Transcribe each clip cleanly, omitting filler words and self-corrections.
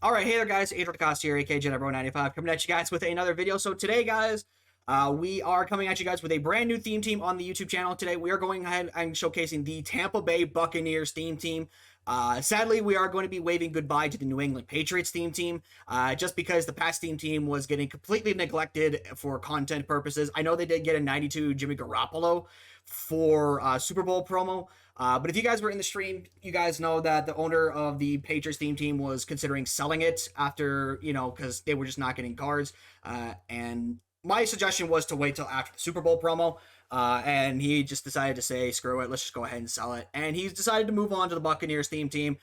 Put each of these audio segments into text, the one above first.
All right, hey there, guys. Adrian DeCosta here, aka JetBro95, coming at you guys with another video. So today, guys, we are coming at you guys with a brand new theme team on the YouTube channel. Today, we are going ahead and showcasing the Tampa Bay Buccaneers theme team. Sadly, we are going to be waving goodbye to the New England Patriots theme team, just because the past theme team was getting completely neglected for content purposes. I know they did get a 92 Jimmy Garoppolo for Super Bowl promo. But if you guys were in the stream, you guys know that the owner of the Patriots theme team was considering selling it after, because they were just not getting cards. And my suggestion was to wait till after the Super Bowl promo. And he just decided to say, screw it, let's just go ahead and sell it. And he's decided to move on to the Buccaneers theme team,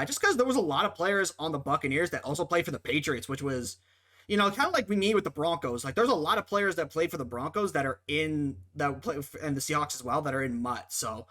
just because there was a lot of players on the Buccaneers that also played for the Patriots, which was, kind of like we need with the Broncos. Like, there's a lot of players that played for the Broncos that play, and the Seahawks as well, that are in MUT. So,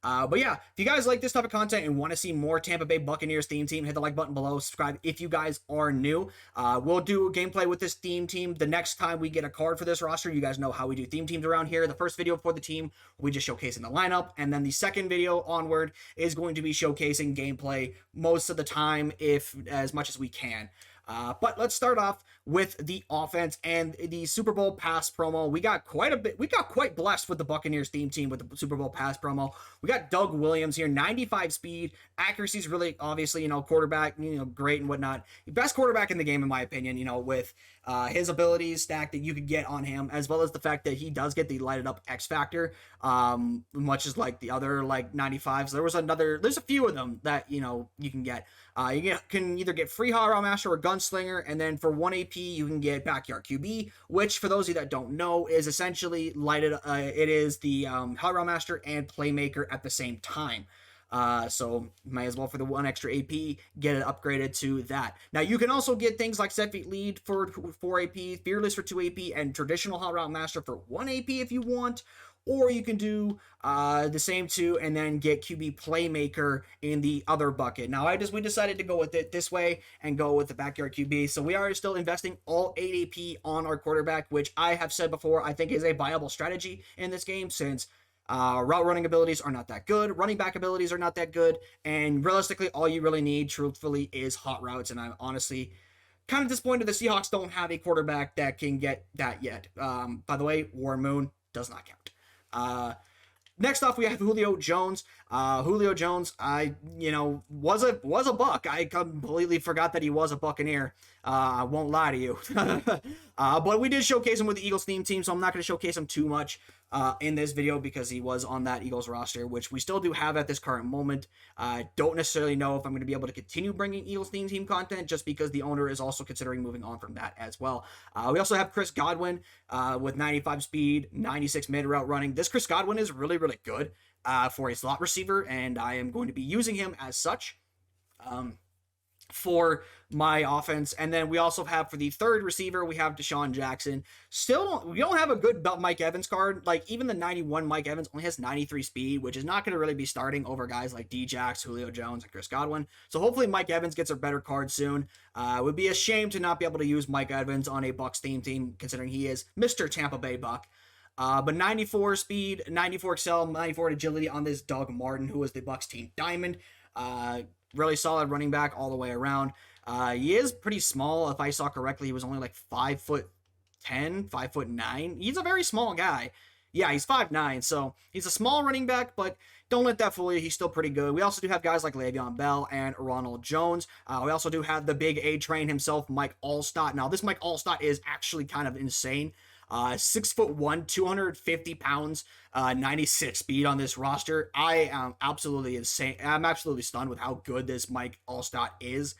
but yeah, if you guys like this type of content and want to see more Tampa Bay Buccaneers theme team, hit the like button below. Subscribe if you guys are new. We'll do a gameplay with this theme team the next time we get a card for this roster. You guys know how we do theme teams around here. The first video for the team, we just showcasing the lineup, and then the second video onward is going to be showcasing gameplay most of the time, if as much as we can. But let's start off with the offense and the Super Bowl pass promo. We got quite blessed with the Buccaneers theme team with the Super Bowl pass promo. We got Doug Williams here, 95 speed, accuracy is really obviously, quarterback, great and whatnot. Best quarterback in the game, in my opinion, with his abilities stacked that you could get on him, as well as the fact that he does get the lighted up X factor, much as like the other like 95s. There's a few of them that, you can get. Can either get free Hot Rod Master or Gunslinger, and then for 1 AP, you can get Backyard QB, which, for those of you that don't know, is essentially it is the Hot Rod Master and Playmaker at the same time. So might as well, for the 1 extra AP, get it upgraded to that. Now, you can also get things like Set Feet Lead for 4 AP, Fearless for 2 AP, and Traditional Hot Route Master for 1 AP if you want. Or you can do the same two and then get QB Playmaker in the other bucket. Now, we decided to go with it this way and go with the Backyard QB. So we are still investing all 8 AP on our quarterback, which I have said before I think is a viable strategy in this game, since route running abilities are not that good, running back abilities are not that good, and realistically, all you really need, truthfully, is hot routes. And I'm honestly kind of disappointed the Seahawks don't have a quarterback that can get that yet. By the way, Warren Moon does not count. Next off, we have Julio Jones. Julio Jones, was a Buck. I completely forgot that he was a Buccaneer. I won't lie to you. But we did showcase him with the Eagles theme team, so I'm not going to showcase him too much in this video, because he was on that Eagles roster, which we still do have at this current moment. Don't necessarily know if I'm going to be able to continue bringing Eagles theme team content, just because the owner is also considering moving on from that as well. We also have Chris Godwin with 95 speed, 96 mid route running. This Chris Godwin is really, really good for a slot receiver, and I am going to be using him as such for my offense. And then we also have, for the third receiver, we have Deshaun Jackson. Still, we don't have a good Mike Evans card. Like, even the 91 Mike Evans only has 93 speed, which is not going to really be starting over guys like Djax, Julio Jones, and Chris Godwin. So hopefully Mike Evans gets a better card soon. It would be a shame to not be able to use Mike Evans on a Bucs theme team, considering he is Mr. Tampa Bay Buck. But 94 speed, 94 excel, 94 agility on this Doug Martin, who is the Bucs team diamond. Really solid running back all the way around. He is pretty small. If I saw correctly, he was only like 5'10", 5'9". He's a very small guy. Yeah, he's 5'9", so he's a small running back, but don't let that fool you. He's still pretty good. We also do have guys like Le'Veon Bell and Ronald Jones. We also do have the big A-train himself, Mike Allstott. Now, this Mike Allstott is actually kind of insane. 6'1", 250 pounds, 96 speed on this roster. I am absolutely insane. I'm absolutely stunned with how good this Mike Allstott is.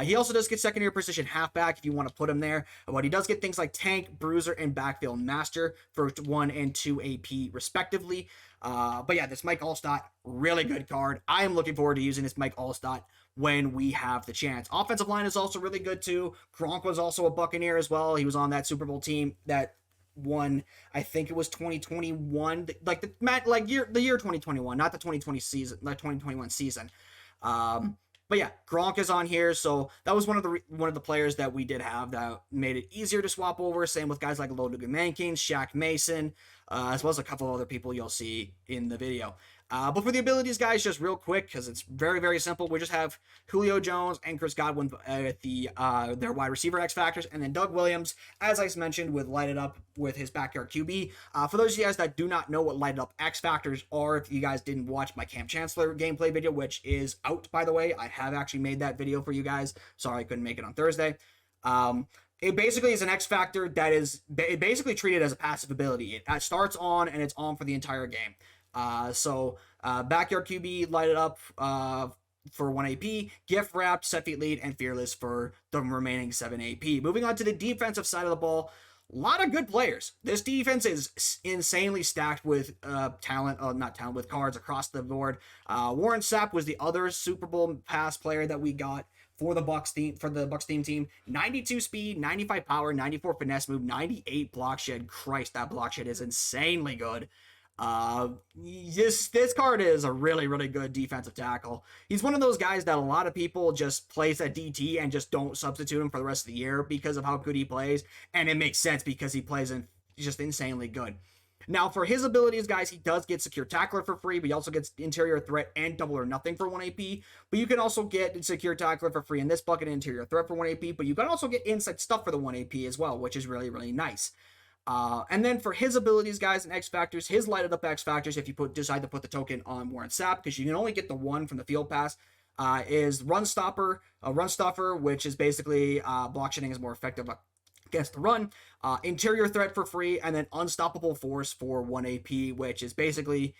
He also does get secondary position halfback if you want to put him there, but he does get things like tank, bruiser, and backfield master for 1 and 2 AP respectively. But yeah, this Mike Allstott, really good card. I am looking forward to using this Mike Allstott when we have the chance. Offensive line is also really good too. Gronk was also a Buccaneer as well. He was on that Super Bowl team that won, I think it was 2021, the year 2021, not the 2020 season, not 2021 season. But yeah, Gronk is on here, so that was one of the players that we did have that made it easier to swap over. Same with guys like Lodogu Mankins, Shaq Mason, as well as a couple of other people you'll see in the video. But for the abilities, guys, just real quick, because it's very, very simple, we just have Julio Jones and Chris Godwin at their wide receiver X factors, and then Doug Williams, as I mentioned, with Light It Up with his backyard QB. For those of you guys that do not know what Light It Up X factors are, if you guys didn't watch my Cam Chancellor gameplay video, which is out, by the way, I have actually made that video for you guys. Sorry I couldn't make it on Thursday. It basically is an X factor that is basically treated as a passive ability. It starts on and it's on for the entire game. Backyard QB, Light It Up for 1 AP, Gift Wrapped, Set Feet Lead, and Fearless for the remaining 7 AP. Moving on to the defensive side of the ball, a lot of good players. This defense is insanely stacked with with cards across the board. Warren Sapp was the other Super Bowl pass player that we got for the Bucs team. 92 speed, 95 power, 94 finesse move, 98 block shed. Christ, that block shed is insanely good. This card is a really, really good defensive tackle. He's one of those guys that a lot of people just place at DT and just don't substitute him for the rest of the year because of how good he plays, and it makes sense because he plays just insanely good. Now, for his abilities, guys, he does get Secure Tackler for free, but he also gets Interior Threat and Double or Nothing for 1 AP. But you can also get Secure Tackler for free in this bucket, Interior Threat for 1 AP, but you can also get Inside Stuff for the 1 AP as well, which is really, really nice. And then for his abilities, guys, and X Factors, his Lighted Up X Factors, if you decide to put the token on Warren Sapp, because you can only get the one from the Field Pass, is Run Stopper, which is basically block shedding is more effective against the run, Interior Threat for free, and then Unstoppable Force for 1 AP, which is basically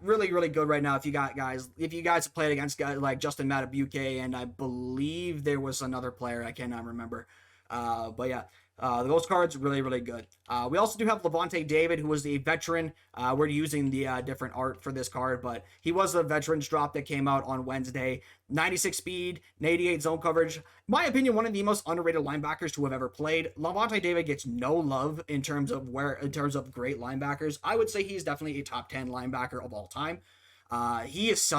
really, really good right now. If you guys have played against guys like Justin Matabuke, and I believe there was another player, I cannot remember. But yeah, those cards really, really good. We also do have Levante David, who was the veteran. We're using the different art for this card, but he was the veterans drop that came out on Wednesday. 96 speed, 88 zone coverage. In my opinion, one of the most underrated linebackers to have ever played. Levante David gets no love in terms of great linebackers. I would say he's definitely a top 10 linebacker of all time. He's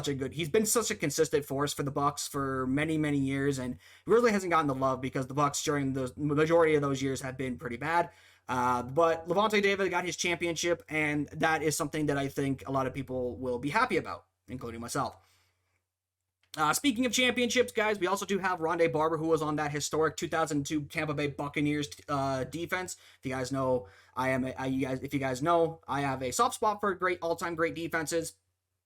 been such a consistent force for the Bucs for many, many years, and really hasn't gotten the love because the Bucs during the majority of those years have been pretty bad. But Levante David got his championship, and that is something that I think a lot of people will be happy about, including myself. Speaking of championships, guys, we also do have Rondé Barber, who was on that historic 2002 Tampa Bay Buccaneers defense. If you guys know, I have a soft spot for all-time great defenses.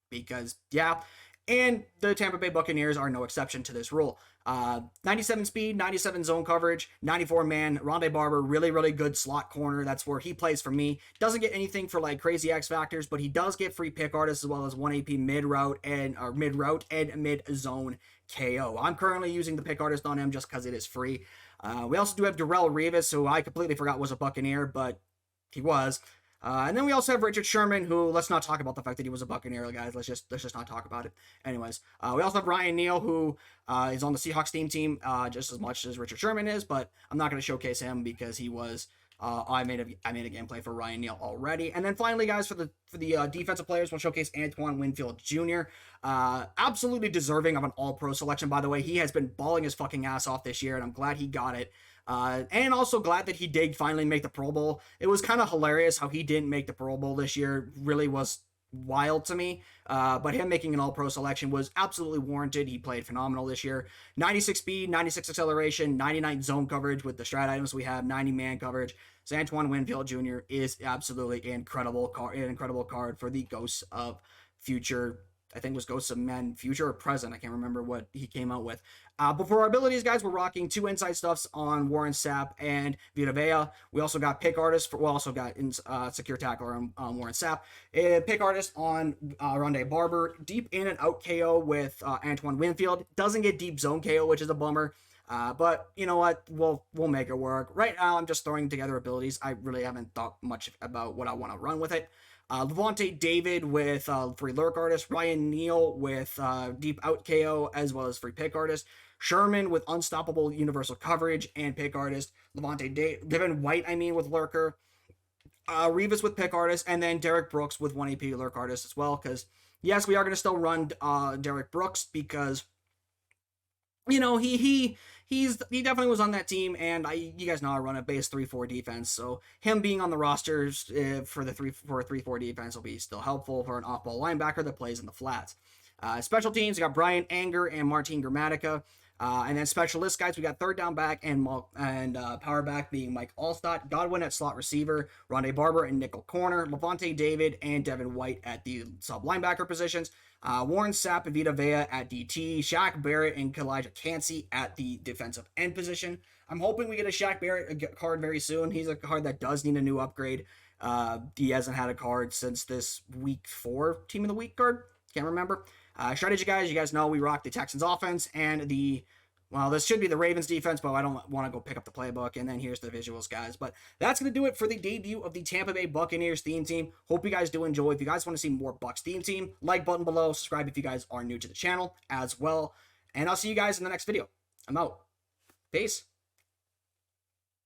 Because, yeah, and the Tampa Bay Buccaneers are no exception to this rule. 97 speed, 97 zone coverage, 94 man. Rondé Barber, really, really good slot corner. That's where he plays for me. Doesn't get anything for like crazy X factors, but he does get free pick artists as well as 1 AP mid route and mid zone KO. I'm currently using the pick artist on him just because it is free. We also do have Darrelle Revis, who I completely forgot was a Buccaneer, but he was. And then we also have Richard Sherman, who, let's not talk about the fact that he was a Buccaneer, guys. Let's just not talk about it. Anyways, we also have Ryan Neal, who is on the Seahawks team just as much as Richard Sherman is, but I'm not going to showcase him because he was. I made a gameplay for Ryan Neal already. And then finally, guys, for the defensive players, we'll showcase Antoine Winfield Jr. Absolutely deserving of an All-Pro selection, by the way. He has been balling his fucking ass off this year, and I'm glad he got it. And also glad that he did finally make the Pro Bowl. It was kind of hilarious how he didn't make the Pro Bowl this year. Really was wild to me. But him making an All-Pro selection was absolutely warranted. He played phenomenal this year. 96 speed, 96 acceleration, 99 zone coverage with the strat items we have, 90 man coverage. So Antoine Winfield Jr. is absolutely an incredible card for the Ghosts of Future. I think it was Ghosts of Men, Future or Present. I can't remember what he came out with. But for our abilities, guys, we're rocking 2 inside stuffs on Warren Sapp and Vita Vea. We also got Pick Artist. We also got Secure Tackler on Warren Sapp. Pick Artist on Rondé Barber. Deep in and out KO with Antoine Winfield. Doesn't get deep zone KO, which is a bummer. But you know what? We'll make it work. Right now, I'm just throwing together abilities. I really haven't thought much about what I want to run with it. Levante David with free lurk artist, Ryan Neal with deep out KO as well as free pick artist, Sherman with unstoppable universal coverage and pick artist, Devin White with lurker, Revis with pick artist, and then Derek Brooks with 1 AP lurk artist as well. Because yes, we are going to still run Derek Brooks because you know he he definitely was on that team, and you guys know I run a base 3-4 defense, so him being on the rosters for a 3-4 defense will be still helpful for an off-ball linebacker that plays in the flats. Special teams, we got Brian Anger and Martin Gramatica. And then specialist guys, we got third down back and power back being Mike Allstott, Godwin at slot receiver, Rondé Barber and nickel corner, Levante David and Devin White at the sub linebacker positions, Warren Sapp and Vita Vea at DT, Shaq Barrett and Kalijah Cansey at the defensive end position. I'm hoping we get a Shaq Barrett card very soon. He's a card that does need a new upgrade. He hasn't had a card since this week 4 team of the week card. Can't remember. Strategy guys, you guys know we rock the Texans offense and this should be the Ravens defense, but I don't want to go pick up the playbook. And then here's the visuals, guys. But that's going to do it for the debut of the Tampa Bay Buccaneers theme team. Hope you guys do enjoy. If you guys want to see more Bucs theme team, like button below, subscribe if you guys are new to the channel as well. And I'll see you guys in the next video. I'm out. Peace.